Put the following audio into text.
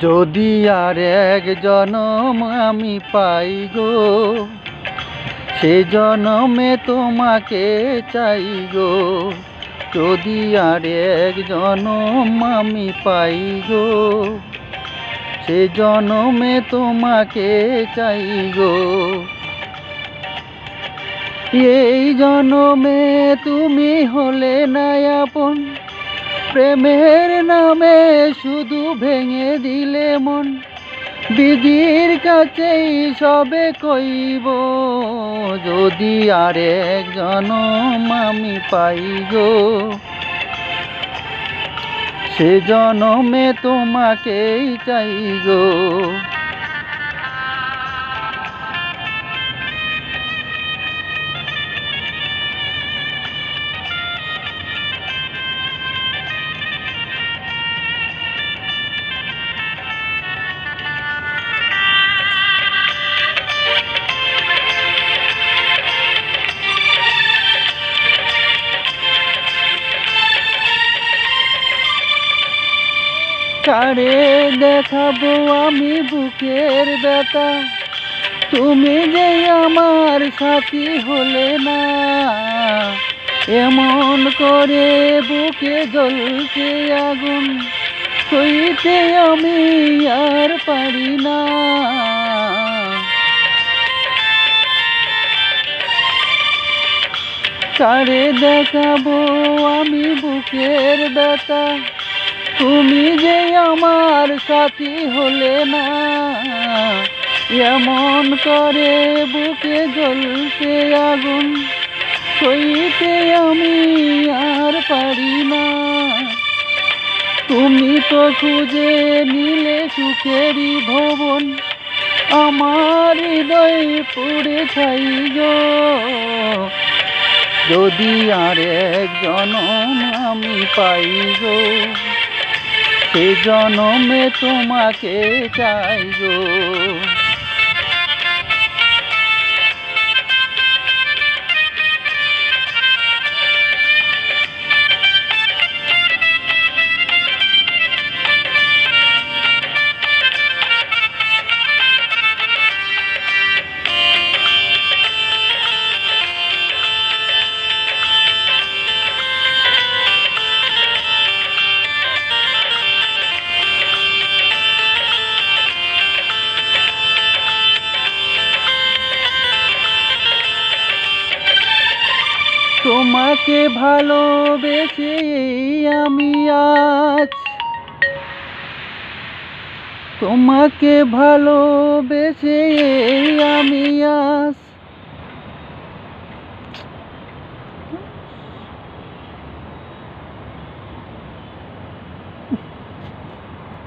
যদি আর এক জনম আমি পাই গো, সে জনমে তোমাকে চাই গো। যদি আর এক জনম আমি পাই গো, সে জনমে তোমাকে চাই গো। এই জনমে তুমি হলে না আপন, প্রেমের নামে শুধু ভেঙে দিলে মন। বিধির কাছেই সবে কইব, যদি আর এক জনম আমি পাই গো, সে জনমে তোমাকেই চাই গো। কারে দেখাবো আমি বুকের ব্যথা, তুমি যে আমার সাথী হলে না। এমন করে বুকে জ্বলছে আগুন, সইতে আমি আর পারি না। কারে দেখাবো আমি বুকের ব্যথা, তুমি যে আমার সাথী হলে না। এমন করে বুকে জ্বলছে আগুন, সইতে আমি আর পারি না। তুমি তো খুঁজে নিলে সুখেরই ভবন, আমার হৃদয় পুড়ে ছাই গো। যদি আর এক জনম আমি পাই গো, সে জনমে তোমাকে চাই গো। তোমাকে ভালোবেসে আমি আজ, তোমাকে ভালোবেসে আমি আজ